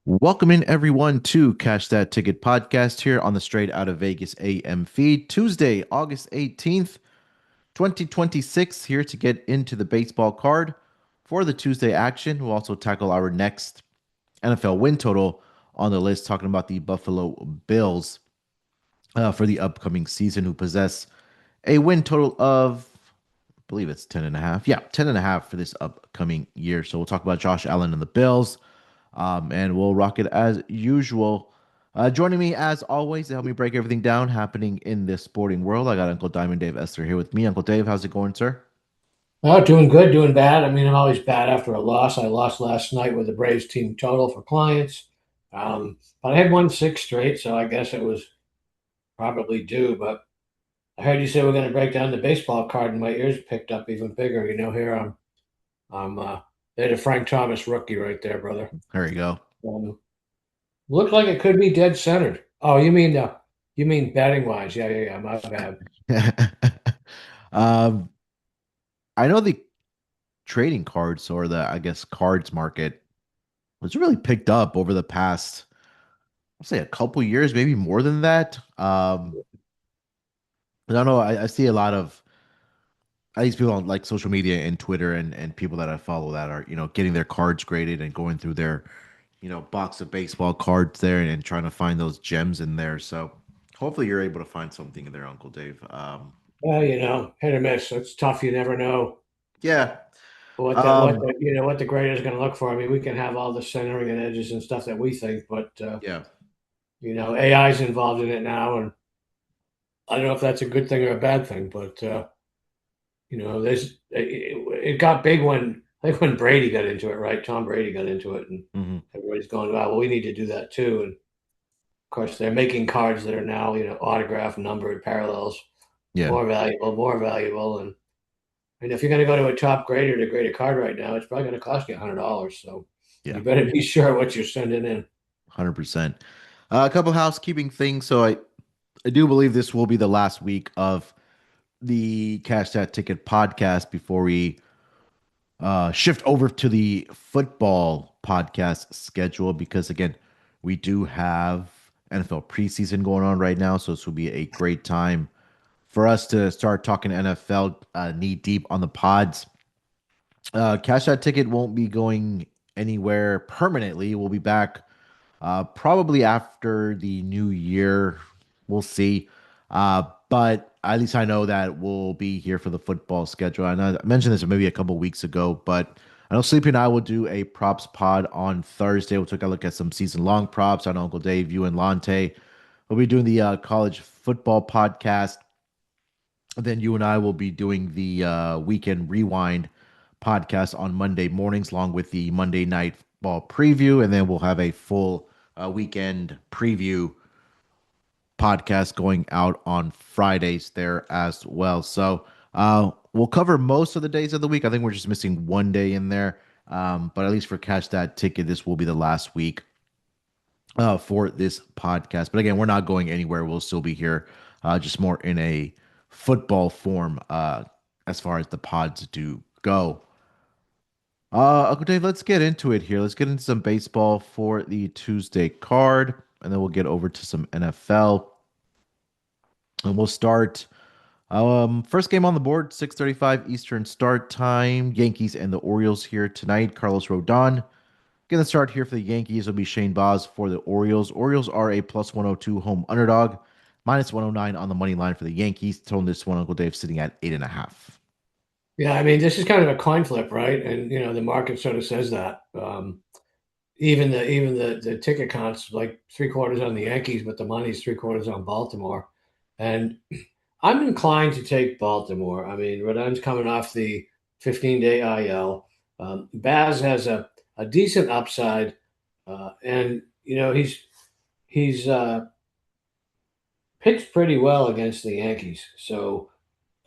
Welcome in everyone to Cash That Ticket podcast here on the Straight Out of Vegas AM feed. Tuesday, August 18th, 2026, here to get into the baseball card for the Tuesday action. We'll also tackle our next NFL win total on the list, talking about the Buffalo Bills for the upcoming season, who possess a win total of, I believe it's 10 and a half. Yeah, 10 and a half for this upcoming year. So we'll talk about Josh Allen and the Bills. And we'll rock it as usual. Joining me as always to help me break everything down happening in this sporting world, I got Uncle Diamond Dave Essler here with me. Uncle Dave, how's it going, sir? Oh, doing good, doing bad. I mean, I'm always bad after a loss. I lost last night with the Braves team total for clients. But I had won six straight, so I guess it was probably due. But I heard you say we're going to break down the baseball card, and my ears picked up even bigger. Here I'm they're the Frank Thomas rookie right there, brother. There you go. Um, Looks like it could be dead centered. Oh, you mean betting wise? Yeah. My bad. um, I know the trading cards or the, I guess, cards market was really picked up over the past, I'll say a couple years, maybe more than that. I don't know. I see a lot of I these people on like social media and Twitter and people that I follow that are, getting their cards graded and going through their, box of baseball cards there and trying to find those gems in there. So hopefully you're able to find something in there, Uncle Dave. Well, hit or miss. It's tough. You never know Yeah. what Um, the what the grader is going to look for. I mean, we can have all the centering and edges and stuff that we think, but yeah. AI is involved in it now, and I don't know if that's a good thing or a bad thing. But it got big when I think when Brady got into it, right? Tom Brady got into it, and Hmm. everybody's going, "Wow, well, we need to do that too." And of course, they're making cards that are now autographed, numbered, parallels, Yeah. more valuable, and if you're going to go to a top grader to grade a card right now, it's probably going to cost you $100. So Yeah. you better be sure what you're sending in. 100%. A couple housekeeping things. So I do believe this will be the last week of the Cash That Ticket podcast before we shift over to the football podcast schedule because again, we do have NFL preseason going on right now, so this will be a great time for us to start talking NFL knee deep on the pods. Cash Out Ticket won't be going anywhere permanently. We'll be back probably after the new year. We'll see. But at least I know that we'll be here for the football schedule. I know I mentioned this maybe a couple weeks ago, but I know Sleepy and I will do a props pod on Thursday. We'll take a look at some season long props. I know Uncle Dave, you and Lante will be doing the college football podcast. Then you and I will be doing the weekend rewind podcast on Monday mornings, along with the Monday night ball preview, and then we'll have a full weekend preview podcast going out on Fridays there as well. So we'll cover most of the days of the week. I think we're just missing one day in there, but at least for Catch That Ticket, this will be the last week for this podcast. But again, we're not going anywhere. We'll still be here, just more in a football form as far as the pods do go. Uncle Dave, let's get into it here. Let's get into some baseball for the Tuesday card, and then we'll get over to some NFL. And we'll start first game on the board, 6:35 Eastern start time. Yankees and the Orioles here tonight. Carlos Rodon going to start here for the Yankees. Will be Shane Baz for the Orioles. Orioles are a plus 102 home underdog, minus 109 on the money line for the Yankees. Total this one, Uncle Dave, sitting at 8.5. Yeah, I mean, this is kind of a coin flip, right? And the market sort of says that. Even the ticket counts like three quarters on the Yankees, but the money's three quarters on Baltimore. And I'm inclined to take Baltimore. I mean, Rodon's coming off the 15-day IL. Baz has a decent upside, and he's pitched pretty well against the Yankees. So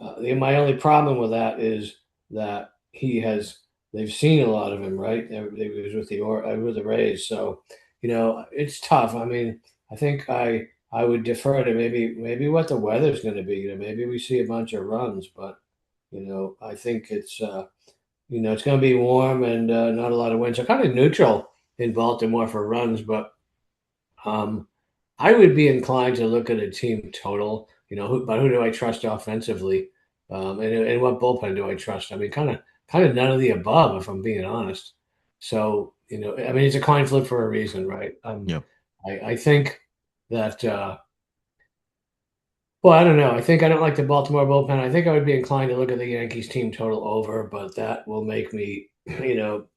my only problem with that is that they've seen a lot of him, right? They was with with the Rays, so it's tough. I mean, I think I would defer to maybe what the weather's going to be. Maybe we see a bunch of runs, but I think it's going to be warm and not a lot of wind, so kind of neutral in Baltimore for runs, but um, I would be inclined to look at a team total. But who do I trust offensively, and what bullpen do I trust? I mean, kind of none of the above, if I'm being honest. So I mean, it's a coin flip for a reason, right? Yeah. I think that. Well, I don't know. I think I don't like the Baltimore bullpen. I think I would be inclined to look at the Yankees team total over, but that will make me,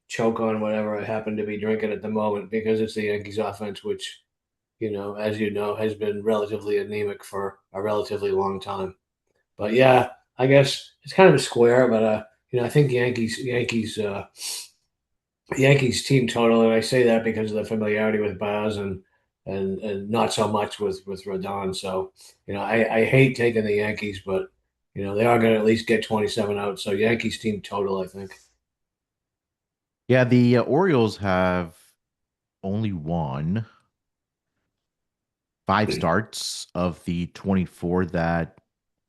choke on whatever I happen to be drinking at the moment because it's the Yankees offense, which, as you know, has been relatively anemic for a relatively long time. But yeah, I guess it's kind of a square, but I think Yankees team total, and I say that because of the familiarity with Baz and not so much with Rodon. So I hate taking the Yankees, but they are going to at least get 27 out. So Yankees team total, I think. Yeah, the Orioles have only won five starts of the 24 that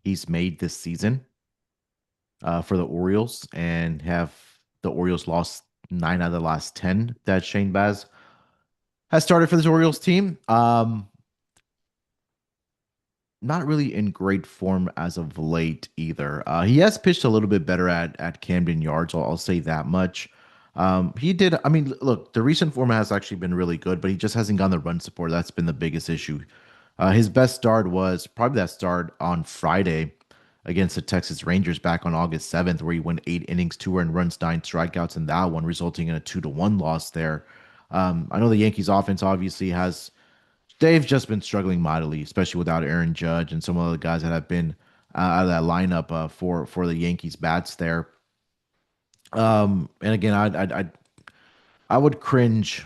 he's made this season for the Orioles, and have the Orioles lost nine out of the last 10 that Shane Baz has started for this Orioles team. Not really in great form as of late either. He has pitched a little bit better at Camden Yards. I'll say that much. He did. I mean, look, the recent form has actually been really good, but he just hasn't gotten the run support. That's been the biggest issue. His best start was probably that start on Friday against the Texas Rangers back on August 7th, where he went 8 innings, 2 earned runs, 9 strikeouts in that one, resulting in a 2-1 loss there. I know the Yankees offense obviously has they've just been struggling mightily, especially without Aaron Judge and some of the guys that have been out of that lineup for the Yankees bats there. And again, I would cringe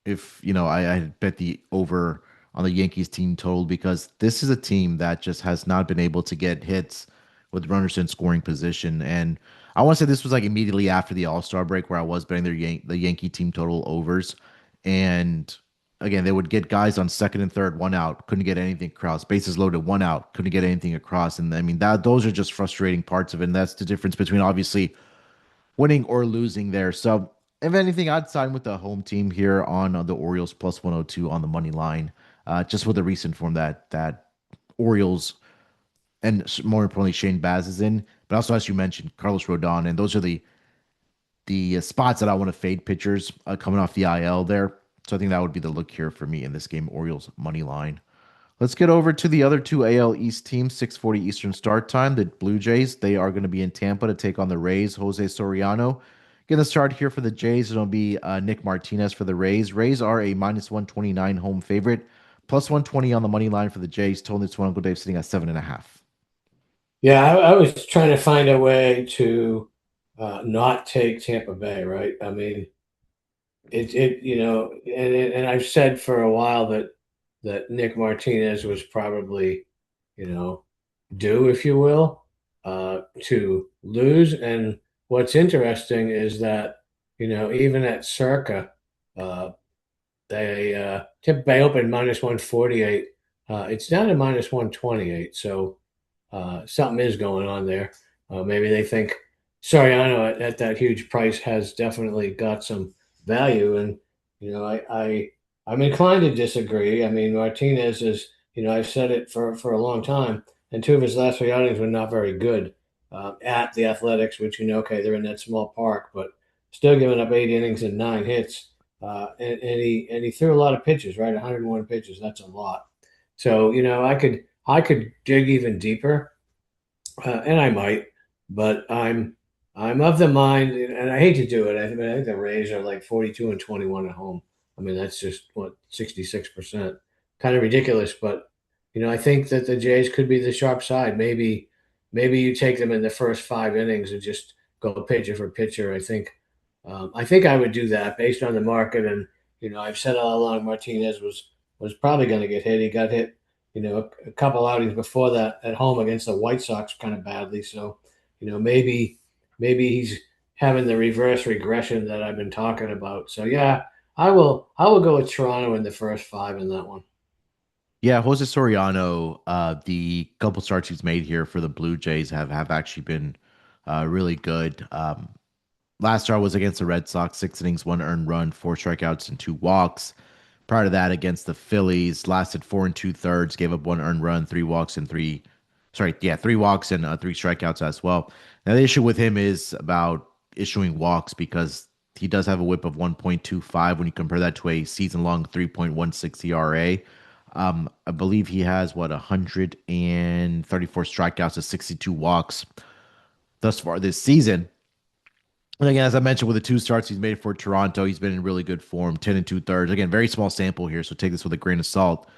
if I bet the over on the Yankees team total, because this is a team that just has not been able to get hits with runners in scoring position. And I want to say this was like immediately after the All-Star break where I was betting the Yankee team total overs. And again, they would get guys on second and third, one out, couldn't get anything across. Bases loaded, one out, couldn't get anything across. And I mean that those are just frustrating parts of it. And that's the difference between obviously winning or losing there. So, if anything, I'd sign with the home team here on the Orioles plus 102 on the money line, just with the recent form that Orioles and more importantly Shane Baz is in. But also, as you mentioned, Carlos Rodon, and those are the spots that I want to fade pitchers coming off the IL there. So I think that would be the look here for me in this game, Orioles money line. Let's get over to the other two AL East teams, 6:40 Eastern start time. The Blue Jays, they are going to be in Tampa to take on the Rays. Jose Soriano. Going to start here for the Jays. It'll be Nick Martinez for the Rays. Rays are a minus 129 home favorite, plus 120 on the money line for the Jays. Total this one, Uncle Dave, sitting at 7.5. Yeah, I was trying to find a way to not take Tampa Bay, right? I mean, and I've said for a while that Nick Martinez was probably, you know, due, if you will, to lose. And what's interesting is that, even at Circa, uh, they opened minus 148. It's down to minus 128. So something is going on there. Maybe they think Soriano at that huge price has definitely got some value, and I'm inclined to disagree. I mean, Martinez is, I've said it for a long time, and two of his last three outings were not very good at the Athletics, which okay, they're in that small park, but still giving up 8 innings and 9 hits. And he threw a lot of pitches, right? 101 pitches. That's a lot. So I could dig even deeper, and I might, but I'm of the mind, and I hate to do it. I think the Rays are like 42 and 21 at home. I mean, that's just what 66%, kind of ridiculous. But I think that the Jays could be the sharp side. Maybe you take them in the first 5 innings and just go pitcher for pitcher. I think I would do that based on the market, and I've said all along Martinez was probably going to get hit. He got hit a couple outings before that at home against the White Sox kind of badly. So, maybe he's having the reverse regression that I've been talking about. So yeah, I will go with Toronto in the first five in that one. Yeah, Jose Soriano, the couple starts he's made here for the Blue Jays have actually been really good. Last start was against the Red Sox, 6 innings, 1 earned run, 4 strikeouts, and 2 walks. Prior to that, against the Phillies, lasted 4 and 2/3, gave up 1 earned run, 3 walks, and three, sorry, yeah, 3 walks and 3 strikeouts as well. Now, the issue with him is about issuing walks because he does have a whip of 1.25 when you compare that to a season long 3.16 ERA. I believe he has what 134 strikeouts to 62 walks thus far this season. And again, as I mentioned, with the 2 starts he's made for Toronto, he's been in really good form, 10 and 2/3. Again, very small sample here, so take this with a grain of salt.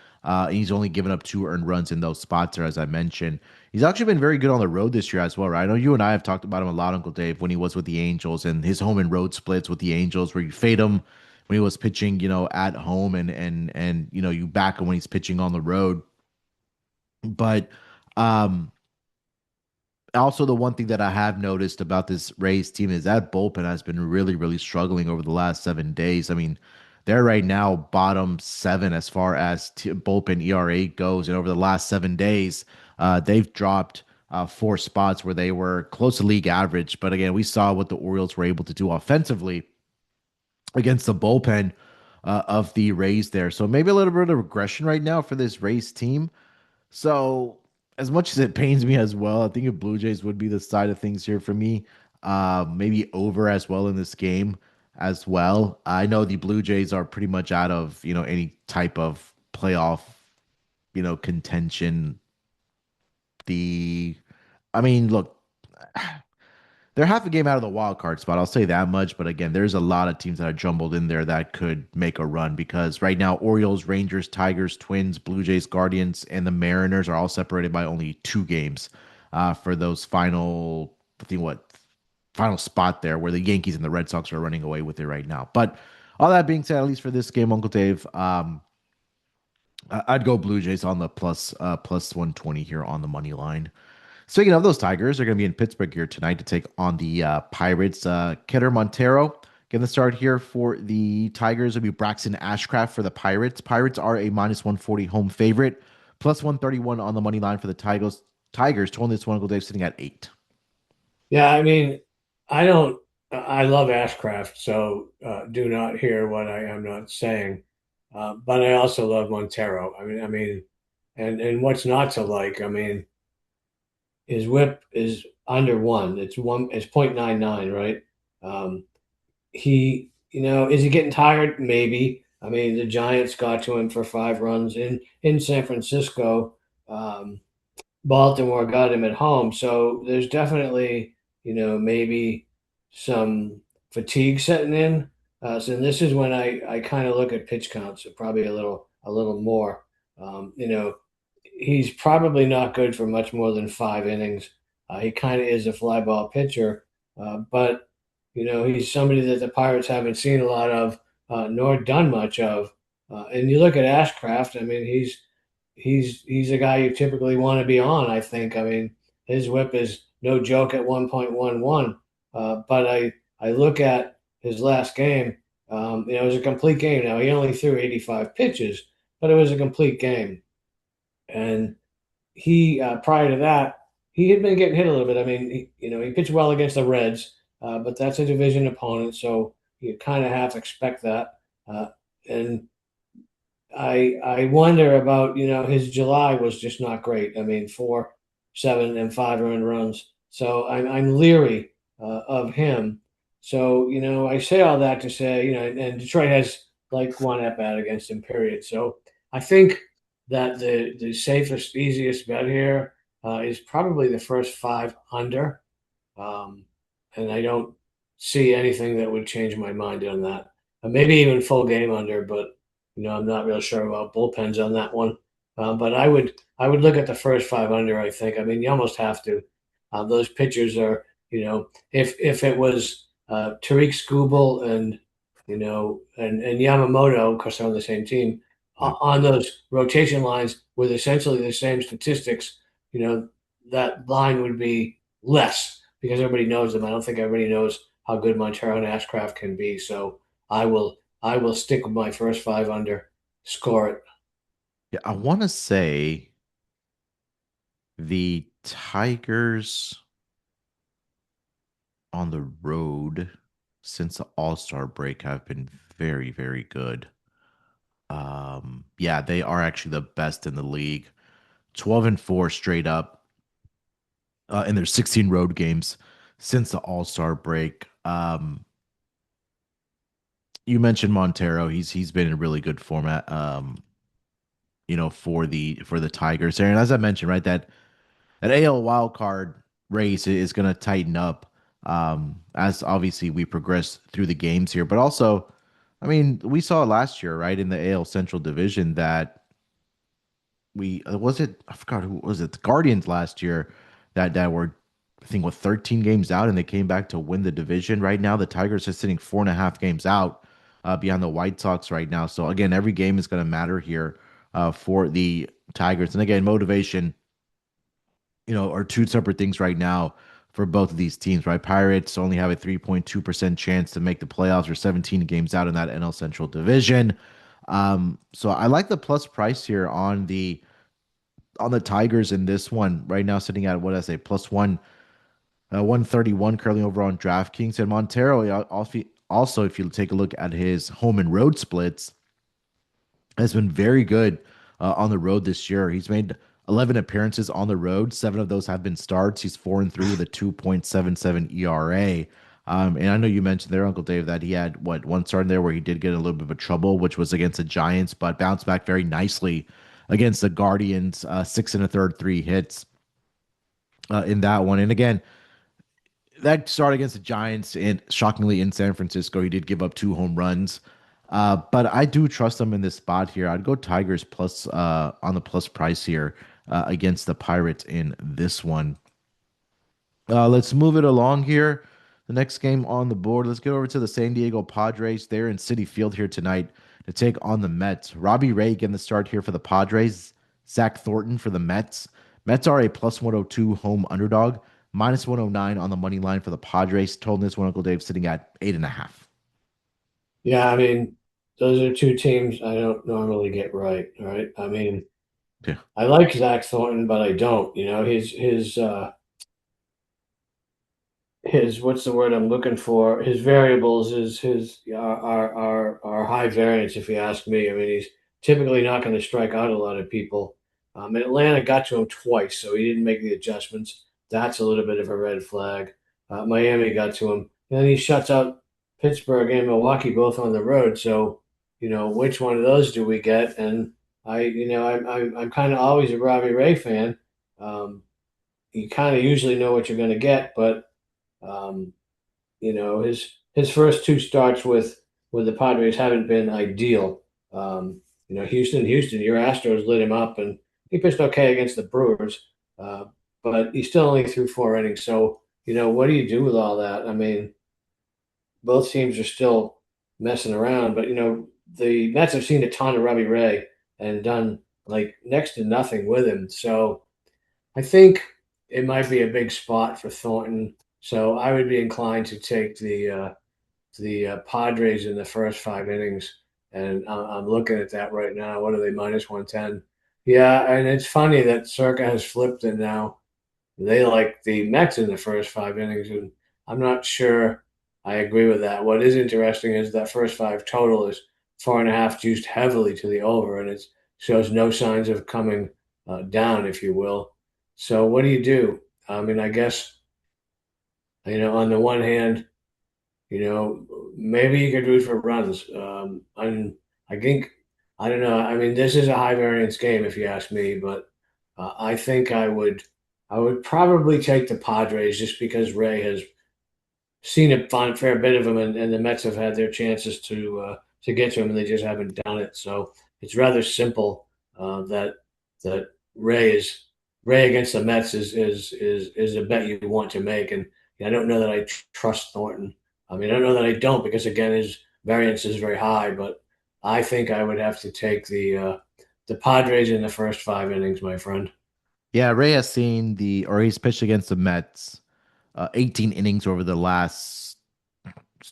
He's only given up 2 earned runs in those spots there, as I mentioned. He's actually been very good on the road this year as well, right? I know you and I have talked about him a lot, Uncle Dave, when he was with the Angels and his home and road splits with the Angels, where you fade him when he was pitching, at home, and you back him when he's pitching on the road. But um, also, the one thing that I have noticed about this Rays team is that bullpen has been really, really struggling over the last 7 days. I mean, they're right now bottom seven as far as bullpen ERA goes, and over the last 7 days, they've dropped 4 spots where they were close to league average. But again, we saw what the Orioles were able to do offensively against the bullpen of the Rays there. So maybe a little bit of regression right now for this Rays team. So, as much as it pains me as well, I think if Blue Jays would be the side of things here for me, maybe over as well in this game as well. I know the Blue Jays are pretty much out of any type of playoff contention. The, I mean, look, they're half a game out of the wild card spot. I'll say that much. But again, there's a lot of teams that are jumbled in there that could make a run because right now, Orioles, Rangers, Tigers, Twins, Blue Jays, Guardians, and the Mariners are all separated by only 2 games for those final, I think, final spot there where the Yankees and the Red Sox are running away with it right now. But all that being said, at least for this game, Uncle Dave, I'd go Blue Jays on the plus 120 here on the money line. Speaking of those Tigers, they're going to be in Pittsburgh here tonight to take on the Pirates. Keter Montero getting the start here for the Tigers. It'll be Braxton Ashcraft for the Pirates. Pirates are a minus 140 home favorite, plus 131 on the money line for the Tigers. Tigers, total this one, Dave, sitting at 8. Yeah, I mean, I don't. I love Ashcraft, so do not hear what I am not saying. But I also love Montero. And what's not to like? I mean, his whip is under one. It's one. It's 0.99, right? Um, is he getting tired? Maybe. I mean, the Giants got to him for 5 runs in San Francisco. Um, Baltimore got him at home. So there's definitely, maybe some fatigue setting in. So this is when I kind of look at pitch counts, probably a little more. He's probably not good for much more than 5 innings. He kind of is a fly ball pitcher, but he's somebody that the Pirates haven't seen a lot of, nor done much of. And you look at Ashcraft. I mean, he's a guy you typically want to be on. I think. I mean, his whip is no joke at 1.11. But I look at his last game. It was a complete game. Now he only threw 85 pitches, but it was a complete game. And he prior to that, he had been getting hit a little bit. I mean, he pitched well against the Reds, but that's a division opponent, so you kind of have to expect that. And I wonder about his July was just not great. I mean, 4, 7, and 5 earned runs. So I'm leery of him. So I say all that to say and Detroit has like one at bat against him. Period. So I think that the safest, easiest bet here is probably the first 5 under. Um, and I don't see anything that would change my mind on that. Maybe even full game under, but I'm not real sure about bullpens on that one. But I would look at the first 5 under. I think. I mean, you almost have to. Those pitchers are, if it was Tariq Skubal and and Yamamoto, of course, they're on the same team, Yeah. on those rotation lines with essentially the same statistics, that line would be less because everybody knows them. I don't think everybody knows how good Montero and Ashcraft can be. So I will stick with my first 5 under, score it. Yeah, I want to say the Tigers on the road. since the All-Star break have been very, very good. Yeah, they are actually the best in the league. 12-4 straight up in their 16 road games since the All-Star break. You mentioned Montero. He's been in really good format. For the Tigers there, and as I mentioned, right, that AL wild card race is going to tighten up as obviously we progress through the games here. But also, I mean, we saw last year, right, in the AL Central Division that we was it I forgot who was it, the Guardians last year that were, I think, with 13 games out, and they came back to win the division. Right now the Tigers are sitting 4.5 games out behind the White Sox right now. So again, every game is going to matter here for the Tigers. And again, motivation, are two separate things right now for both of these teams, right? Pirates only have a 3.2% chance to make the playoffs or 17 games out in that NL Central division. So I like the plus price here on the Tigers in this one right now, sitting at what I say plus 131 currently over on DraftKings. And Montero, also, if you take a look at his home and road splits, has been very good on the road this year. He's made 11 appearances on the road. Seven of those have been starts. He's 4-3 with a 2.77 ERA. And I know you mentioned there, Uncle Dave, that he had one start in there where he did get a little bit of a trouble, which was against the Giants, but bounced back very nicely against the Guardians. 6 1/3, 3 hits in that one. And again, that start against the Giants, and shockingly in San Francisco, he did give up 2 home runs. But I do trust them in this spot here. I'd go Tigers plus on the plus price here against the Pirates in this one. Let's move it along here. The next game on the board. Let's get over to the San Diego Padres. They're in Citi Field here tonight to take on the Mets. Robbie Ray getting the start here for the Padres. Zach Thornton for the Mets. Mets are a plus 102 home underdog. Minus 109 on the money line for the Padres. Total this one, Uncle Dave, sitting at 8.5. Yeah, I mean, those are two teams I don't normally get right. All right. I mean, Yeah. I like Zach Thornton, but I don't. His what's the word I'm looking for? His variables is his are high variance, if you ask me. I mean, he's typically not going to strike out a lot of people. And Atlanta got to him twice, so he didn't make the adjustments. That's a little bit of a red flag. Miami got to him, and then he shuts out Pittsburgh and Milwaukee both on the road. So, which one of those do we get? And I'm kind of always a Robbie Ray fan. Um, you kind of usually know what you're going to get, but um, his first two starts with the Padres haven't been ideal. Houston, your Astros lit him up, and he pitched okay against the Brewers, uh, but he still only threw 4 innings. So what do you do with all that? I mean, both teams are still messing around, but the Mets have seen a ton of Robbie Ray and done like next to nothing with him. So I think it might be a big spot for Thornton. So I would be inclined to take the Padres in the first 5 innings, and I'm looking at that right now. What are they, minus 110? Yeah, and it's funny that Circa has flipped it now. They like the Mets in the first 5 innings, and I'm not sure I agree with that. What is interesting is that first five total is 4.5, juiced heavily to the over, and it shows no signs of coming down, if you will. So what do you do? I mean, I guess on the one hand, maybe you could root for runs. I think, I don't know. I mean, this is a high variance game, if you ask me, but I think I would probably take the Padres just because Ray has seen a fair bit of him, and the Mets have had their chances to get to him, and they just haven't done it. So it's rather simple that Ray against the Mets is a bet you want to make, and I don't know that I trust Thornton. I mean, I don't know that I don't because again his variance is very high, but I think I would have to take the Padres in the first 5 innings, my friend. Yeah, Ray has he's pitched against the Mets 18 innings over the last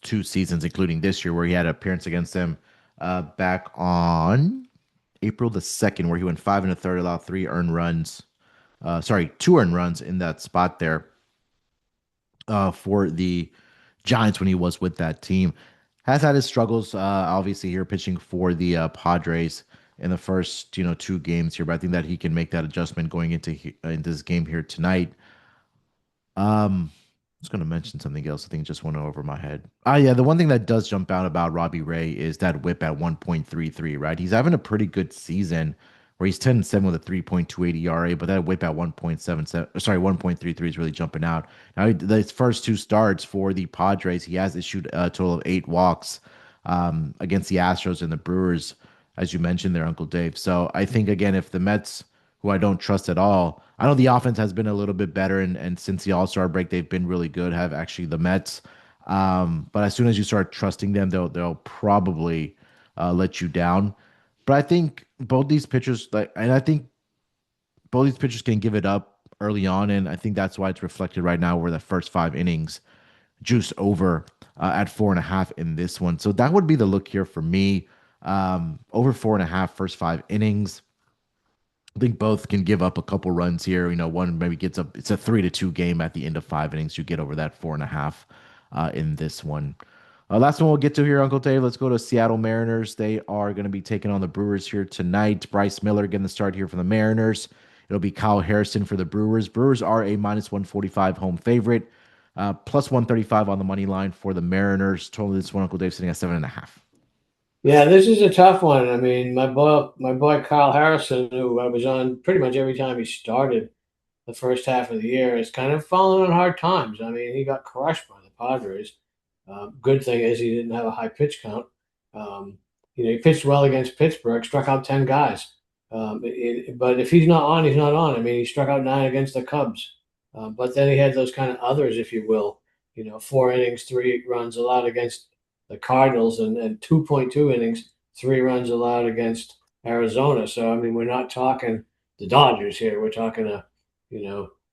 2 seasons, including this year, where he had an appearance against them back on April the 2nd, where he went 5 1/3, allowed 3 earned runs. Sorry, 2 earned runs in that spot there for the Giants when he was with that team. Has had his struggles, obviously here pitching for the Padres in the first two games here, but I think that he can make that adjustment going into this game here tonight. I was going to mention something else. I think it just went over my head. Yeah, the one thing that does jump out about Robbie Ray is that whip at 1.33, right? He's having a pretty good season where he's 10-7 with a 3.28 ERA, but that whip at 1.77, sorry, 1.33 is really jumping out. Now, the first two starts for the Padres, he has issued a total of 8 walks against the Astros and the Brewers, as you mentioned there, Uncle Dave. So I think, again, if the Mets, who I don't trust at all, I know the offense has been a little bit better, and since the All Star break, they've been really good. Have actually the Mets, but as soon as you start trusting them, they'll probably let you down. But I think both these pitchers, and I think both these pitchers can give it up early on, and I think that's why it's reflected right now, where the first 5 innings juice over at 4.5 in this one. So that would be the look here for me. Over 4.5 first 5 innings. I think both can give up a couple runs here. One maybe gets up. It's a 3-2 game at the end of 5 innings. You get over that 4.5 in this one. Last one we'll get to here, Uncle Dave. Let's go to Seattle Mariners. They are going to be taking on the Brewers here tonight. Bryce Miller getting the start here for the Mariners. It'll be Kyle Harrison for the Brewers. Brewers are a -145 home favorite, +135 on the money line for the Mariners. Total this one, Uncle Dave, sitting at 7.5. Yeah, this is a tough one. I mean, my boy Kyle Harrison, who I was on pretty much every time he started the first half of the year, is kind of falling on hard times. I mean, he got crushed by the Padres. Good thing is he didn't have a high pitch count. Um, he pitched well against Pittsburgh, struck out 10 guys. But if he's not on, he's not on. I mean, he struck out 9 against the Cubs. But then he had those kind of others, if you will, 4 innings, 3 runs allowed against the Cardinals, and 2.2 innings, 3 runs allowed against Arizona. So, I mean, we're not talking the Dodgers here. We're talking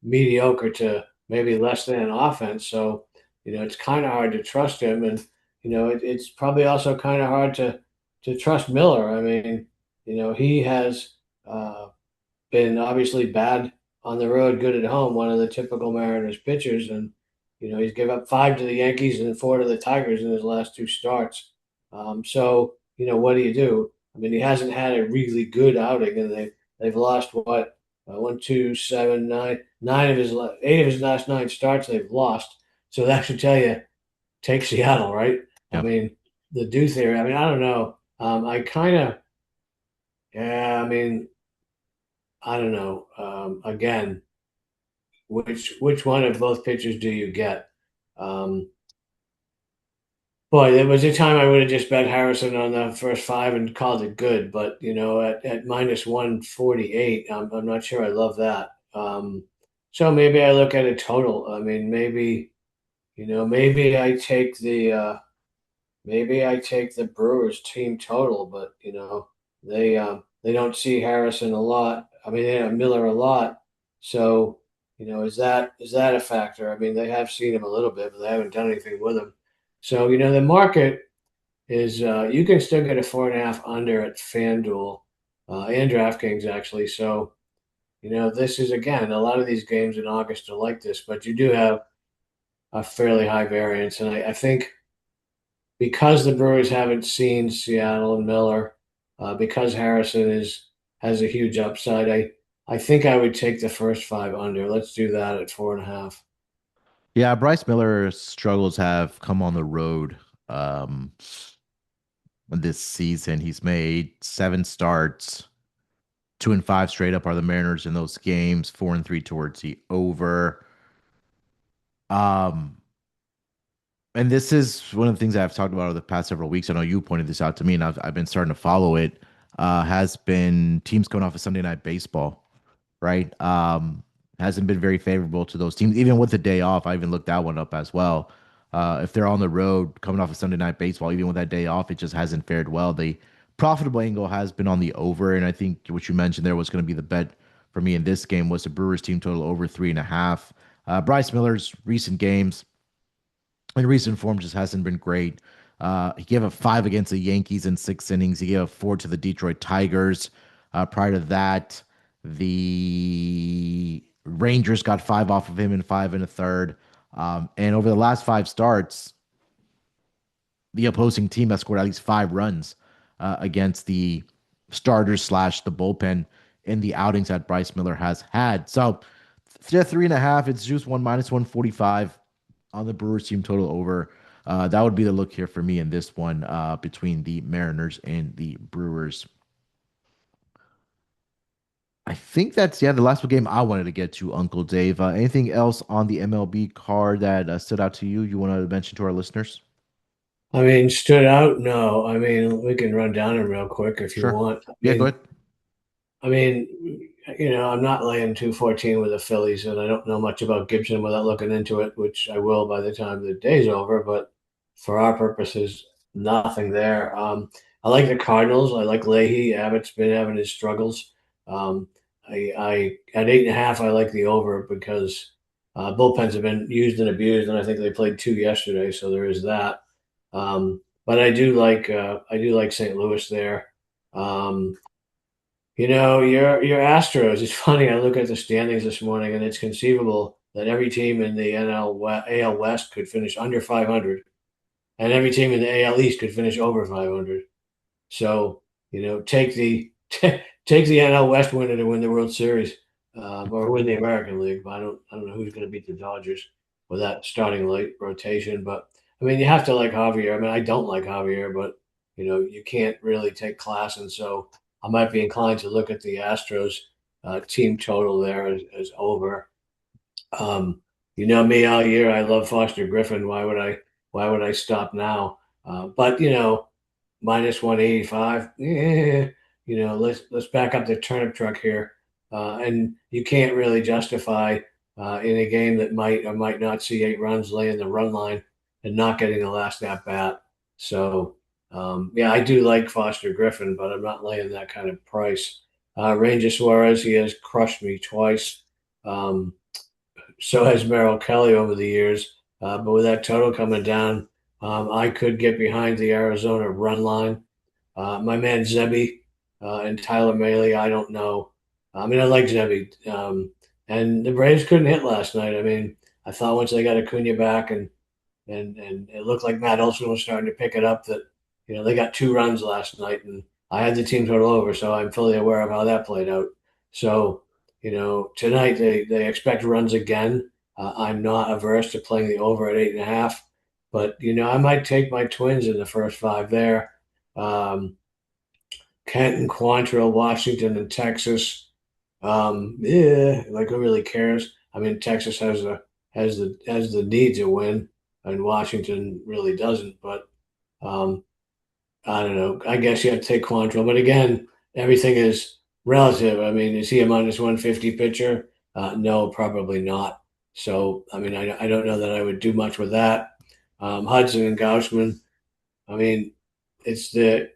mediocre to maybe less than offense. So, it's kind of hard to trust him. And, it's probably also kind of hard to trust Miller. I mean, he has uh, been obviously bad on the road, good at home, one of the typical Mariners pitchers. And, he's given up 5 to the Yankees and 4 to the Tigers in his last 2 starts. So, what do you do? I mean, he hasn't had a really good outing, and they've lost what, 1, 2, 7, 9, 8 of his last 9 starts they've lost. So that should tell you, take Seattle, right? I Yeah. mean, the do theory. I mean, I don't know. I kind of, yeah. I mean, I don't know. Again, which one of both pitchers do you get? Um, Boy, there was a time I would have just bet Harrison on the first 5 and called it good, but at -148, I'm not sure I love that. So maybe I look at a total. I mean, maybe I take the Brewers team total, but they don't see Harrison a lot. I mean, they have Miller a lot. So, is that a factor? I mean, they have seen him a little bit, but they haven't done anything with him. So, the market is you can still get a 4.5 under at FanDuel and DraftKings actually. So, this is again a lot of these games in August are like this, but you do have a fairly high variance, and I think because the Brewers haven't seen Seattle and Miller, because Harrison has a huge upside, I think I would take the first 5 under. Let's do that at 4.5. Yeah, Bryce Miller's struggles have come on the road um, this season. He's made 7 starts, 2-5 straight up are the Mariners in those games, 4-3 towards the over. Um, and this is one of the things that I've talked about over the past several weeks. I know you pointed this out to me, and I've been starting to follow it. Has been teams coming off of Sunday Night Baseball, right? Hasn't been very favorable to those teams. Even with the day off, I even looked that one up as well. If they're on the road coming off of Sunday Night Baseball, even with that day off, it just hasn't fared well. The profitable angle has been on the over, and I think what you mentioned there was going to be the bet for me in this game was the Brewers team total over 3.5. Bryce Miller's recent games in recent form just hasn't been great. He gave up 5 against the Yankees in 6 innings. He gave up 4 to the Detroit Tigers. Prior to that, the Rangers got 5 off of him in 5 and a third. And over the last 5 starts, the opposing team has scored at least 5 runs against the starters slash the bullpen in the outings that Bryce Miller has had. So yeah, 3.5. It's juice one minus 145 on the Brewers team total over. That would be the look here for me in this one between the Mariners and the Brewers. I think that's the last game I wanted to get to, Uncle Dave. Anything else on the MLB card that stood out to you? You want to mention to our listeners? I mean, stood out? No. I mean, we can run down them real quick if you Sure. want. Yeah, go ahead. I'm not laying 214 with the Phillies, and I don't know much about Gibson without looking into it, which I will by the time the day's over. But for our purposes, nothing there. I like the Cardinals. I like Leahy. Abbott's been having his struggles. I at 8.5, I like the over because bullpens have been used and abused, and I think they played two yesterday, so there is that. But I do like St. Louis there. Um, your Astros. It's funny. I look at the standings this morning, and it's conceivable that every team in the AL West could finish under 500, and every team in the AL East could finish over 500. So take the take the NL West winner to win the World Series, or win the American League. But I don't know who's going to beat the Dodgers with that starting late rotation. But I mean, you have to like Javier. I mean, I don't like Javier, but you can't really take class, and so I might be inclined to look at the Astros team total there as over. You know me all year. I love Foster Griffin. Why would I stop now? But minus 185. Yeah, let's back up the turnip truck here. And you can't really justify in a game that might or might not see 8 runs laying the run line and not getting the last at bat. So yeah, I do like Foster Griffin, but I'm not laying that kind of price. Ranger Suarez, he has crushed me twice. Um, so has Merrill Kelly over the years. But with that total coming down, I could get behind the Arizona run line. My man Zebby and Tyler Mahle, I don't know. I mean, I like Zebby. And the Braves couldn't hit last night. I mean, I thought once they got Acuna back and it looked like Matt Olson was starting to pick it up that, they got 2 runs last night and I had the team total over. So I'm fully aware of how that played out. So, tonight they expect runs again. I'm not averse to playing the over at 8.5, but I might take my Twins in the first 5 there. Um, Kenton, Quantrill, Washington, and Texas. Yeah, like who really cares? I mean, Texas has the need to win, and Washington really doesn't. But um, I don't know. I guess you have to take Quantrill, but again, everything is relative. I mean, is he a minus 150 pitcher? No, probably not. So, I mean, I don't know that I would do much with that. Hudson and Gaussman. I mean, it's the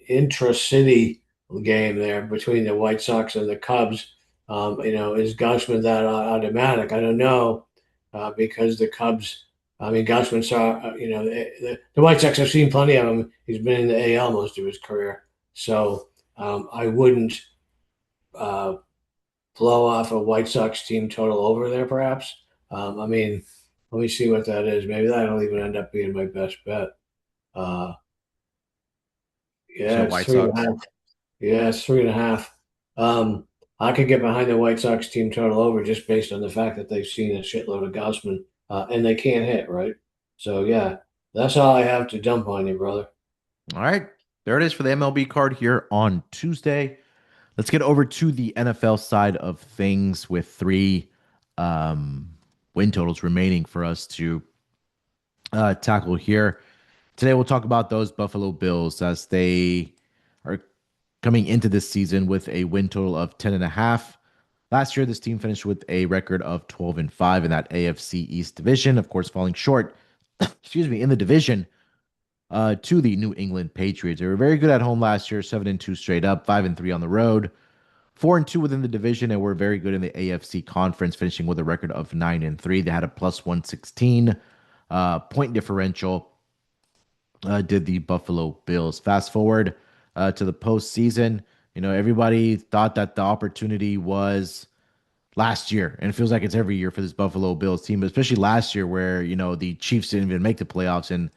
intra-city game there between the White Sox and the Cubs. Is Gaussman that automatic? I don't know because the Cubs. I mean, Gaussman saw. The White Sox have seen plenty of him. He's been in the AL most of his career, so I wouldn't uh, blow off a White Sox team total over there. Perhaps. I mean, let me see what that is. Maybe that'll even end up being my best bet. Uh, So yeah, it's White three and a Sox. half. Yeah, it's 3.5. Um, I could get behind the White Sox team total over just based on the fact that they've seen a shitload of Gaussman, and they can't hit, right? So yeah, that's all I have to dump on you, brother. All right. There it is for the MLB card here on Tuesday. Let's get over to the NFL side of things with three um, win totals remaining for us to tackle here. Today, we'll talk about those Buffalo Bills as they are coming into this season with a win total of 10.5. Last year, this team finished with a record of 12-5 in that AFC East division, of course, falling short, excuse me, in the division to the New England Patriots. They were very good at home last year, 7-2 straight up, 5-3 on the road, 4-2 within the division, and were very good in the AFC conference, finishing with a record of 9-3. They had a plus 116 point differential. Did the Buffalo Bills. Fast forward to the postseason. Everybody thought that the opportunity was last year, and it feels like it's every year for this Buffalo Bills team, but especially last year where the Chiefs didn't even make the playoffs, and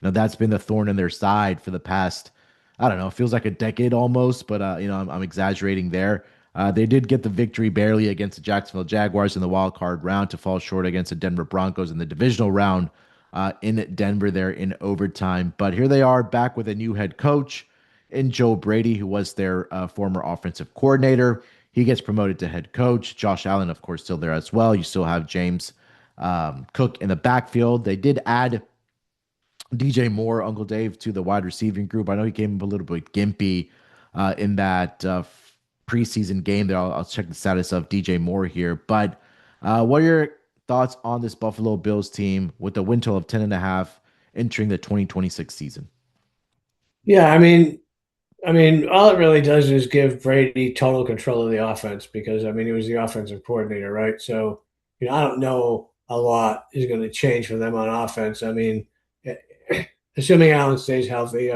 that's been the thorn in their side for the past, I don't know, feels like a decade almost, but I'm exaggerating there. They did get the victory barely against the Jacksonville Jaguars in the wild card round to fall short against the Denver Broncos in the divisional round in Denver there in overtime. But here they are back with a new head coach in Joe Brady, who was their former offensive coordinator. He gets promoted to head coach. Josh Allen, of course, still there as well. You still have James Cook in the backfield. They did add DJ Moore, Uncle Dave, to the wide receiving group. I know he came up a little bit gimpy in that preseason game. There, I'll check the status of DJ Moore here. But what are your thoughts on this Buffalo Bills team with a win total of 10.5 entering the 2026 season? Yeah, all it really does is give Brady total control of the offense because he was the offensive coordinator, right? So, I don't know a lot is going to change for them on offense. Assuming Allen stays healthy,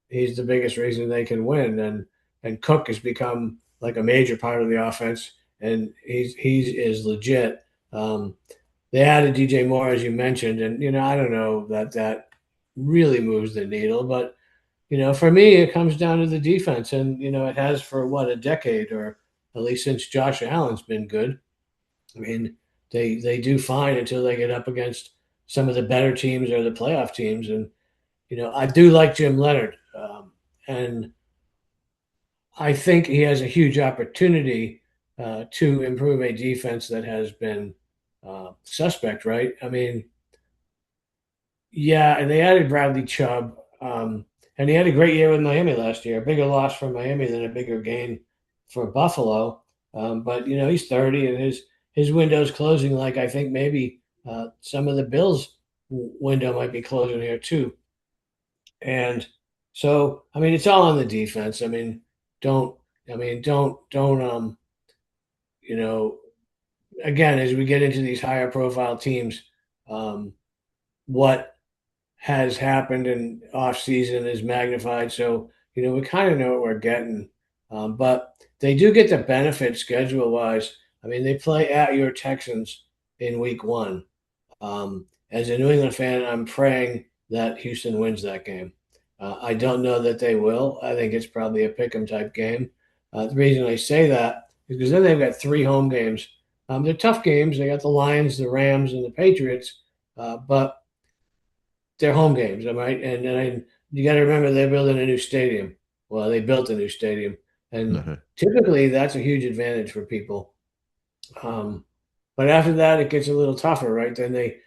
he's the biggest reason they can win, and Cook has become like a major part of the offense, and he's is legit. Um, they added DJ Moore, as you mentioned, and I don't know that really moves the needle, but for me, it comes down to the defense, and it has for what, a decade, or at least since Josh Allen's been good. I mean, they do fine until they get up against some of the better teams or the playoff teams, and I do like Jim Leonard, and I think he has a huge opportunity to improve a defense that has been suspect, right? Yeah, and they added Bradley Chubb, and he had a great year with Miami last year. A bigger loss for Miami than a bigger gain for Buffalo. But he's 30, and his window's closing. Like I think maybe some of the Bills' window might be closing here too. And so it's all on the defense. Don't don't you know again, as we get into these higher profile teams, um, what has happened in off season is magnified. So, we kind of know what we're getting. But they do get the benefit schedule wise. They play at your Texans in week one. As a New England fan, I'm praying that Houston wins that game. I don't know that they will. I think it's probably a pick 'em type game. The reason I say that is because then they've got three home games. They're tough games. They got the Lions, the Rams, and the Patriots. But they're home games, all right? And you got to remember they're building a new stadium. Well, they built a new stadium, and Mhm. typically that's a huge advantage for people. Um, but after that, it gets a little tougher, right? Then they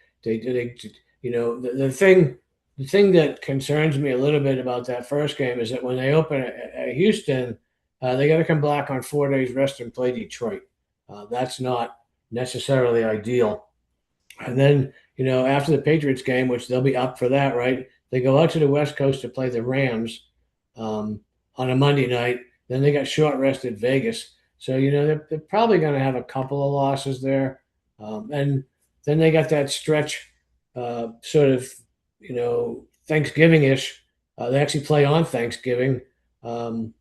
the thing that concerns me a little bit about that first game is that when they open at Houston, they got to come back on 4 days rest and play Detroit. That's not necessarily ideal. And then, after the Patriots game, which they'll be up for that, right? They go out to the West Coast to play the Rams um, on a Monday night. Then they got short rested Vegas. So, they're probably going to have a couple of losses there. And then they got that stretch, sort of, Thanksgiving ish. They actually play on Thanksgiving um,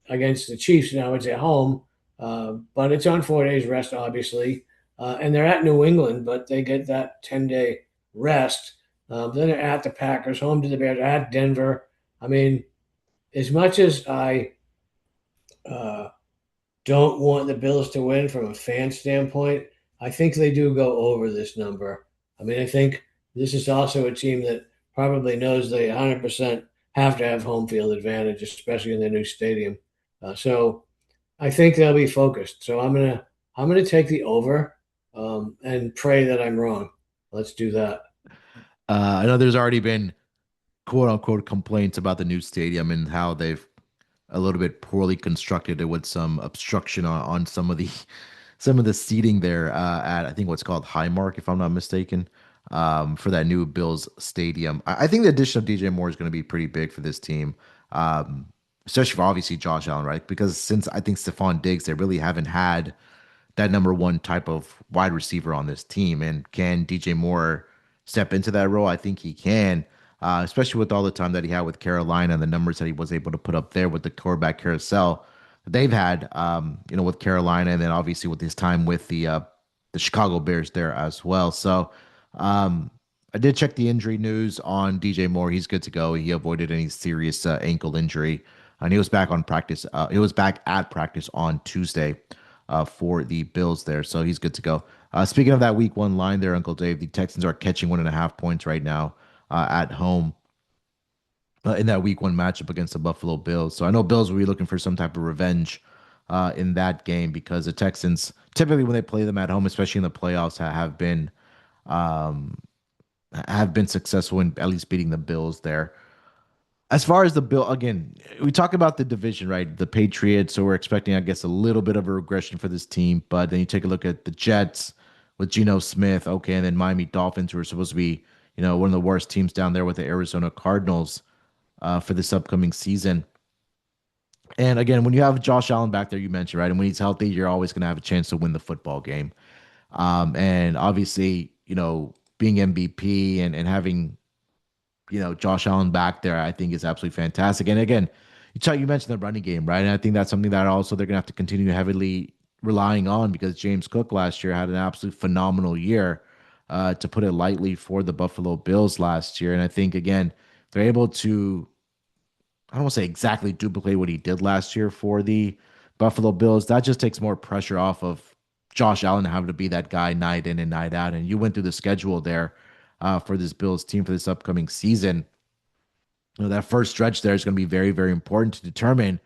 against the Chiefs. Now it's at home, but it's on 4 days rest, obviously. And they're at New England, but they get that 10-day rest. Then they're at the Packers, home to the Bears, at Denver. I mean, as much as I uh, don't want the Bills to win from a fan standpoint, I think they do go over this number. I think this is also a team that probably knows they 100% have to have home field advantage, especially in their new stadium. So I think they'll be focused. So I'm gonna take the over and pray that I'm wrong. Let's do that. I know there's already been quote unquote complaints about the new stadium and how they've a little bit poorly constructed it with some obstruction on some of the some of the seating there at I think what's called Highmark, if I'm not mistaken, for that new Bills stadium. I think the addition of DJ Moore is going to be pretty big for this team, um, especially for obviously Josh Allen, right? Because since I think Stephon Diggs, they really haven't had that number one type of wide receiver on this team. And can DJ Moore step into that role? I think he can, especially with all the time that he had with Carolina and the numbers that he was able to put up there with the quarterback carousel that they've had, with Carolina, and then obviously with his time with the Chicago Bears there as well. So, um, I did check the injury news on DJ Moore. He's good to go. He avoided any serious ankle injury, and he was back on practice. He was back at practice on Tuesday for the Bills there, so he's good to go. Speaking of that Week 1 line there, Uncle Dave, the Texans are catching 1.5 points right now at home in that Week 1 matchup against the Buffalo Bills. So I know Bills will be looking for some type of revenge in that game because the Texans typically when they play them at home, especially in the playoffs, um, have been successful in at least beating the Bills there. As far as the Bill, again, we talk about the division, right? The Patriots, so we're expecting, I guess, a little bit of a regression for this team. But then you take a look at the Jets with Geno Smith, okay, and then Miami Dolphins, who are supposed to be, one of the worst teams down there with the Arizona Cardinals for this upcoming season. And again, when you have Josh Allen back there, you mentioned, right? And when he's healthy, you're always going to have a chance to win the football game. And obviously, being MVP and having Josh Allen back there, I think is absolutely fantastic. And again, you mentioned the running game, right? And I think that's something that also they're gonna have to continue heavily relying on because James Cook last year had an absolute phenomenal year, to put it lightly, for the Buffalo Bills last year. And I think again, they're able to, I don't want to say exactly duplicate what he did last year for the Buffalo Bills. That just takes more pressure off of Josh Allen having to be that guy night in and night out. And you went through the schedule there for this Bills team for this upcoming season. That first stretch there is going to be very, very important to determine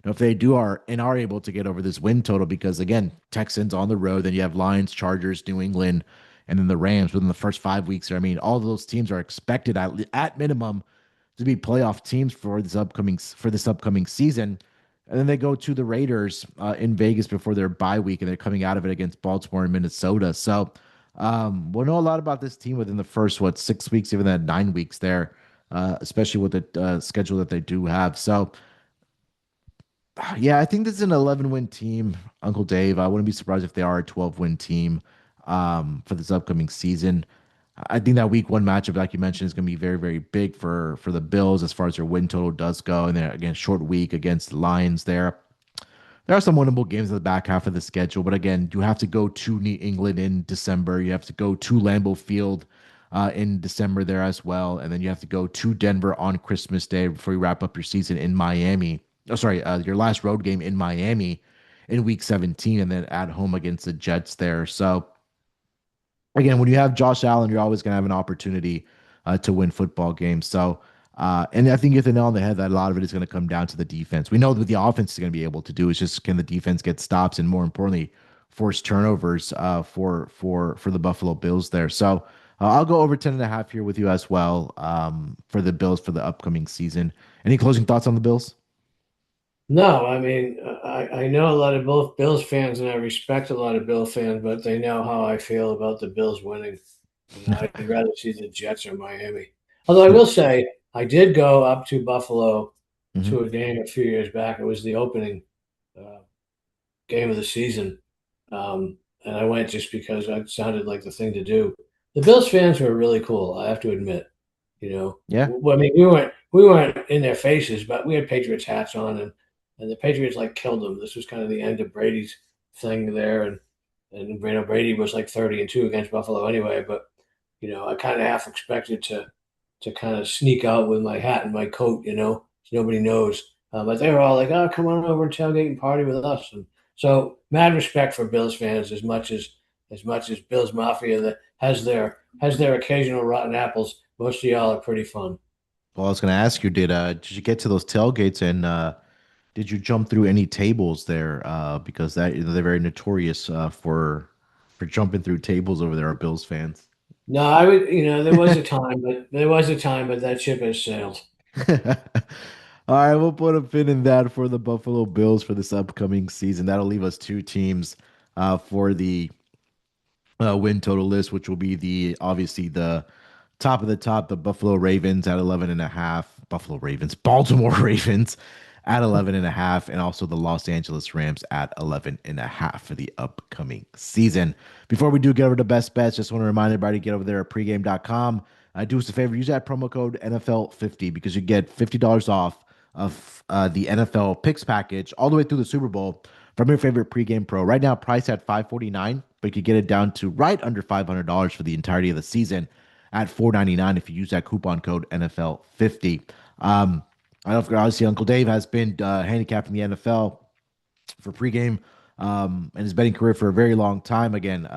if they are able to get over this win total. Because again, Texans on the road, then you have Lions, Chargers, New England, and then the Rams within the first 5 weeks. I mean, all of those teams are expected at minimum to be playoff teams for this upcoming season. And then they go to the Raiders in Vegas before their bye week, and they're coming out of it against Baltimore and Minnesota. So we'll know a lot about this team within the first 6 weeks, even that 9 weeks there, especially with the schedule that they do have. So yeah, I think this is an 11-win team, Uncle Dave. I wouldn't be surprised if they are a 12-win team for this upcoming season. I think that Week 1 matchup, like you mentioned, is going to be very, very big for the Bills as far as their win total does go. And then again, short week against the Lions there. There are some winnable games in the back half of the schedule, but again, you have to go to New England in December. You have to go to Lambeau Field in December there as well, and then you have to go to Denver on Christmas Day before you wrap up your season in Miami. Oh, sorry, your last road game in Miami in Week 17, and then at home against the Jets there. So again, when you have Josh Allen, you're always going to have an opportunity to win football games. So, and I think you hit the nail on the head that a lot of it is going to come down to the defense. We know that the offense is going to be able to do is just can the defense get stops and more importantly, force turnovers for the Buffalo Bills there. So I'll go over 10.5 here with you as well for the Bills for the upcoming season. Any closing thoughts on the Bills? No, I mean, I know a lot of both Bills fans, and I respect a lot of Bill fans, but they know how I feel about the Bills winning. I'd rather see the Jets or Miami. Although I will say, I did go up to Buffalo to Mhm. a game a few years back. It was the opening uh, game of the season, and I went just because it sounded like the thing to do. The Bills fans were really cool, I have to admit. Yeah. Well, I mean, we weren't in their faces, but we had Patriots hats on, and the Patriots like killed them. This was kind of the end of Brady's thing there, and Brady was like 30-2 against Buffalo anyway. But I kind of half expected to kind of sneak out with my hat and my coat, so nobody knows. But they were all like, "Oh, come on over and tailgate and party with us." And so, mad respect for Bills fans, as much as Bills Mafia that has their occasional rotten apples. Most of y'all are pretty fun. Well, I was going to ask you, did you get to those tailgates and did you jump through any tables there? Because they're very notorious for jumping through tables over there, are Bills fans. No, I would, there was a time, but that ship has sailed. All right, we'll put a pin in that for the Buffalo Bills for this upcoming season. That'll leave us two teams for the win total list, which will be the obviously the top of the top, the Buffalo Ravens at 11.5. Buffalo Ravens, Baltimore Ravens at 11.5, and also the Los Angeles Rams at 11.5 for the upcoming season. Before we do get over to best bets, just want to remind everybody to get over there at pregame.com. Do us a favor, use that promo code NFL50 because you get $50 off of the NFL picks package all the way through the Super Bowl from your favorite pregame pro. Right now, price at $549, but you could get it down to right under $500 for the entirety of the season at 4.99 if you use that coupon code NFL50. I don't know, obviously Uncle Dave has been handicapping the NFL for pregame and his betting career for a very long time. Again,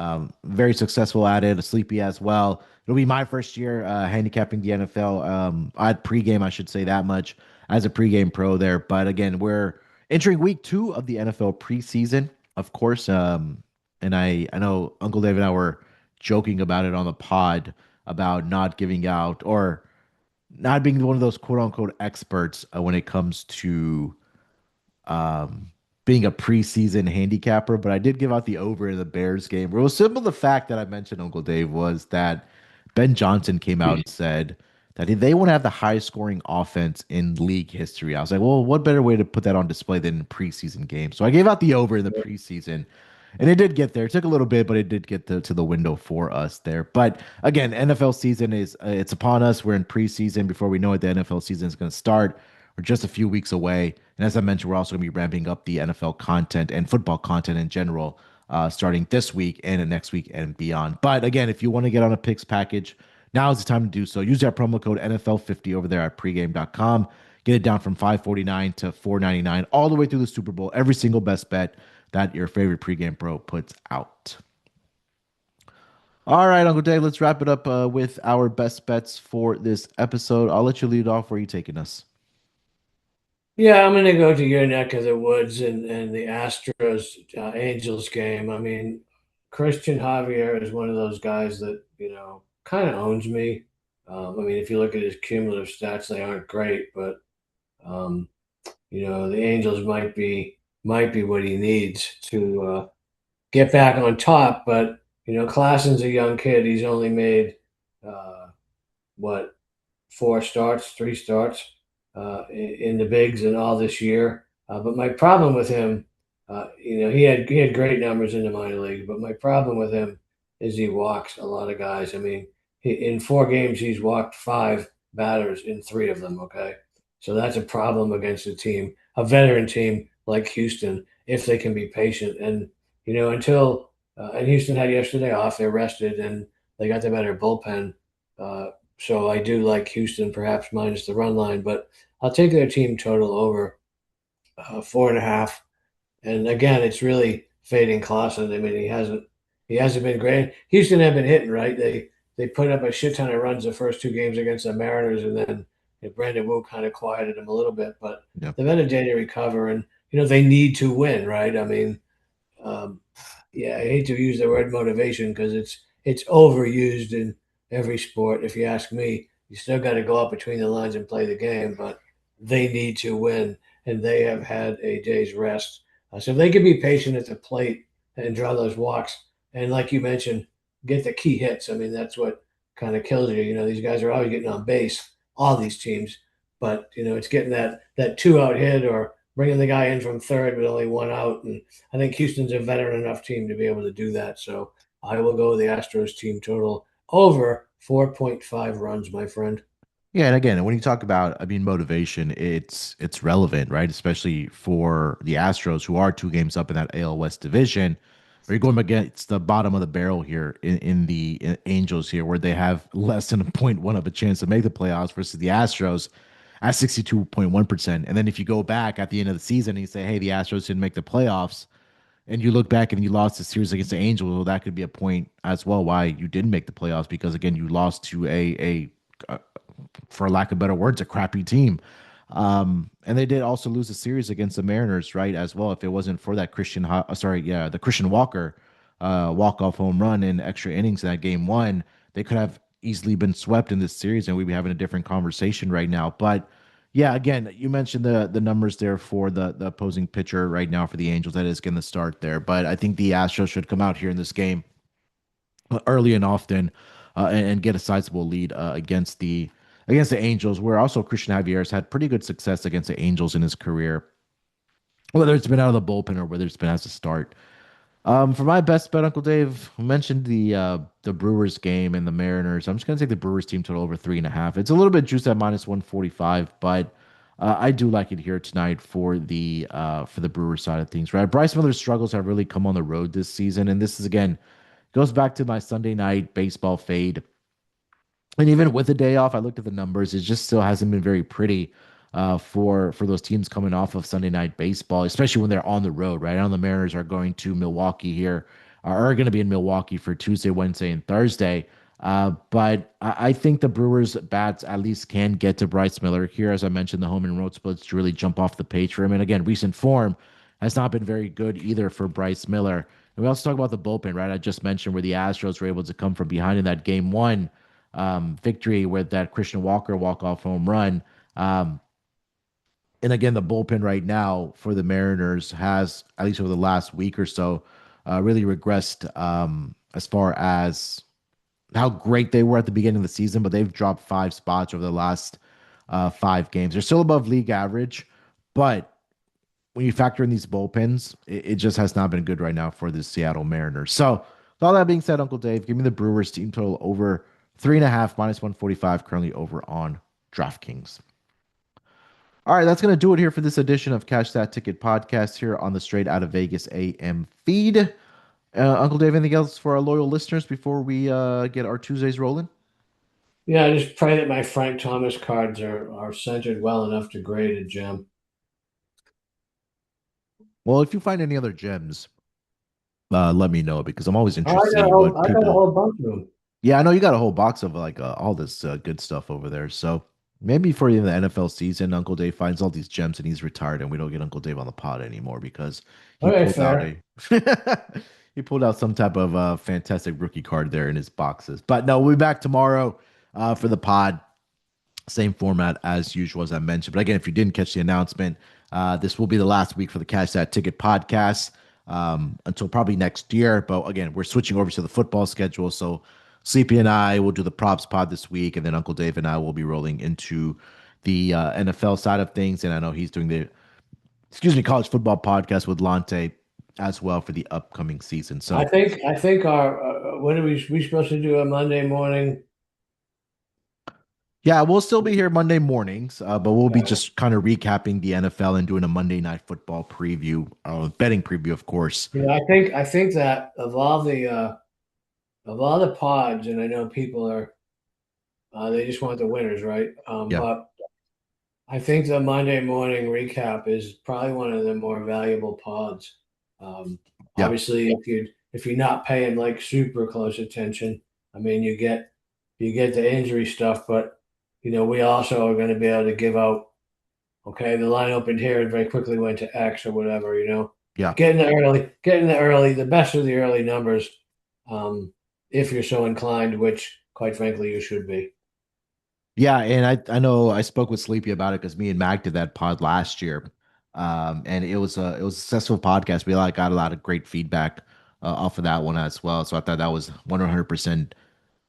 very successful at it, sleepy as well. It'll be my first year handicapping the NFL at pregame, I should say that much, as a pregame pro there. But again, we're entering week 2 of the NFL preseason, of course. And I know Uncle Dave and I were joking about it on the pod about not giving out or not being one of those quote unquote experts when it comes to um, being a preseason handicapper, but I did give out the over in the Bears game. It was simple. The fact that I mentioned Uncle Dave was that Ben Johnson came out and said that they want to have the highest scoring offense in league history. I was like, well, what better way to put that on display than in preseason games? So I gave out the over in the preseason. And it did get there. It took a little bit, but it did get to the window for us there. But again, NFL season is it's upon us. We're in preseason. Before we know it, the NFL season is going to start. We're just a few weeks away. And as I mentioned, we're also going to be ramping up the NFL content and football content in general, starting this week and next week and beyond. But again, if you want to get on a picks package, now is the time to do so. Use that promo code NFL50 over there at pregame.com. Get it down from $5.49 to $4.99 all the way through the Super Bowl. Every single best bet that your favorite pregame pro puts out. All right, Uncle Dave, let's wrap it up with our best bets for this episode. I'll let you lead off. Where are you taking us? Yeah, I'm going to go to your neck of the woods and the Astros Angels game. I mean, Christian Javier is one of those guys that, kind of owns me. I mean, if you look at his cumulative stats, they aren't great, but um, the Angels might be what he needs to get back on top. But Klassen's a young kid. He's only made uh, what 4 starts, 3 starts in the bigs and all this year. But my problem with him, he had great numbers in the minor league. But my problem with him is he walks a lot of guys. I mean, in 4 games he's walked 5 batters in 3 of them. Okay, so that's a problem against a veteran team like Houston, if they can be patient. And until and Houston had yesterday off, they rested and they got the better bullpen. So I do like Houston, perhaps minus the run line, but I'll take their team total over 4.5. And again, it's really fading Clausen. I mean, he hasn't been great. Houston have been hitting right. They put up a shit ton of runs the first 2 games against the Mariners, and then Brandon Wu kind of quieted them a little bit. But Yeah. they've had a day to recover, and they need to win, right? I mean, um, yeah, I hate to use the word motivation because it's overused in every sport. If you ask me, you still got to go up between the lines and play the game, but they need to win, and they have had a day's rest. So if they can be patient at the plate and draw those walks, and like you mentioned, get the key hits. I mean, that's what kind of kills you. These guys are always getting on base, all these teams, but it's getting that 2-out hit or bringing the guy in from third with only 1 out. And I think Houston's a veteran enough team to be able to do that. So I will go with the Astros team total over 4.5 runs, my friend. Yeah, and again, when you talk about, I mean, motivation, it's relevant, right? Especially for the Astros, who are 2 games up in that AL West division. Or you're going against the bottom of the barrel here in the Angels here, where they have less than a point one of a chance to make the playoffs versus the Astros at 62.1%. And then if you go back at the end of the season and you say, hey, the Astros didn't make the playoffs, and you look back and you lost the series against the Angels, well, that could be a point as well why you didn't make the playoffs because again, you lost to a for lack of better words, a crappy team. And they did also lose a series against the Mariners, right? As well, if it wasn't for that the Christian Walker walk off home run in extra innings in that game 1, they could have easily been swept in this series, and we'd be having a different conversation right now. But yeah, again, you mentioned the numbers there for the opposing pitcher right now for the Angels. That is going to start there, but I think the Astros should come out here in this game early and often and get a sizable lead against the Angels, where also Christian Javier has had pretty good success against the Angels in his career, whether it's been out of the bullpen or whether it's been as a start. For my best bet, Uncle Dave mentioned the Brewers game and the Mariners. I'm just gonna take the Brewers team total over 3.5. It's a little bit juiced at minus 145, but I do like it here tonight for the Brewers side of things. Right, Bryce Miller's struggles have really come on the road this season, and this is again goes back to my Sunday night baseball fade And even with the day off, I looked at the numbers. It just still hasn't been very pretty for those teams coming off of Sunday night baseball, especially when they're on the road. Right now, the Mariners are going to Milwaukee here, are going to be in Milwaukee for Tuesday, Wednesday, and Thursday. But I think the Brewers bats at least can get to Bryce Miller here, as I mentioned, the home and road splits to really jump off the page for him. And again, recent form has not been very good either for Bryce Miller. And we also talk about the bullpen, right? I just mentioned where the Astros were able to come from behind in that game one victory with that Christian Walker walk-off home run. Um, and again, the bullpen right now for the Mariners has, at least over the last week or so, really regressed as far as how great they were at the beginning of the season, but they've dropped 5 spots over the last 5 games. They're still above league average, but when you factor in these bullpens, it just has not been good right now for the Seattle Mariners. So, with all that being said, Uncle Dave, give me the Brewers team total over 3.5 minus 145, currently over on DraftKings. All right, that's going to do it here for this edition of Cash That Ticket podcast here on the Straight Out of Vegas AM feed. Uncle Dave, anything else for our loyal listeners before we get our Tuesdays rolling? Yeah, I just pray that my Frank Thomas cards are centered well enough to grade a gem. Well, if you find any other gems, let me know because I'm always Oh, interested to see what I got a people. whole bunch of them. Yeah, I know you got a whole box of like all this good stuff over there. So maybe for the NFL season, Uncle Dave finds all these gems and he's retired, and we don't get Uncle Dave on the pod anymore because he Okay, pulled out fair. a he pulled out some type of fantastic rookie card there in his boxes. But no, we'll be back tomorrow for the pod. Same format as usual, as I mentioned. But again, if you didn't catch the announcement, this will be the last week for the Cash That Ticket podcast until probably next year. But again, we're switching over to the football schedule. So Sleepy and I will do the props pod this week, and then Uncle Dave and I will be rolling into the NFL side of things. And I know he's doing the, college football podcast with Lante as well for the upcoming season. So I think our what are we supposed to do on Monday morning? yeah, we'll still be here Monday mornings, but we'll be Uh, just kind of recapping the NFL and doing a Monday night football preview, betting preview, of course. I think that of all the pods, and I know people are they just want the winners, right? Yeah, But I think the Monday morning recap is probably one of the more valuable pods. yeah, Obviously, if you're not paying like super close attention, I mean, you get the injury stuff, but you know, we also are going to be able to give out. Okay, the line opened here and very quickly went to X or whatever. You know, yeah, getting the early, the best of the early numbers, um, if you're so inclined, which quite frankly you should be. yeah. And I know I spoke with Sleepy about it because me and Mac did that pod last year, and it was a successful podcast. We like got a lot of great feedback off of that one as well. So I thought that was 100%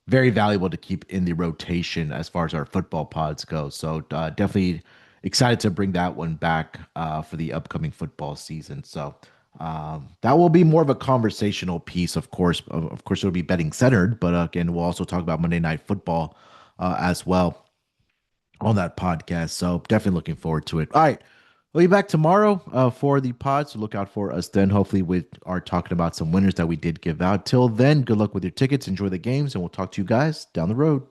very valuable to keep in the rotation as far as our football pods go. So definitely excited to bring that one back for the upcoming football season. So that will be more of a conversational piece, of course. Of course, it'll be betting centered, but again, we'll also talk about Monday Night Football as well on that podcast. So definitely looking forward to it. All right. We'll be back tomorrow for the pod, so look out for us then. Hopefully, we are talking about some winners that we did give out. Till then, good luck with your tickets, enjoy the games, and we'll talk to you guys down the road.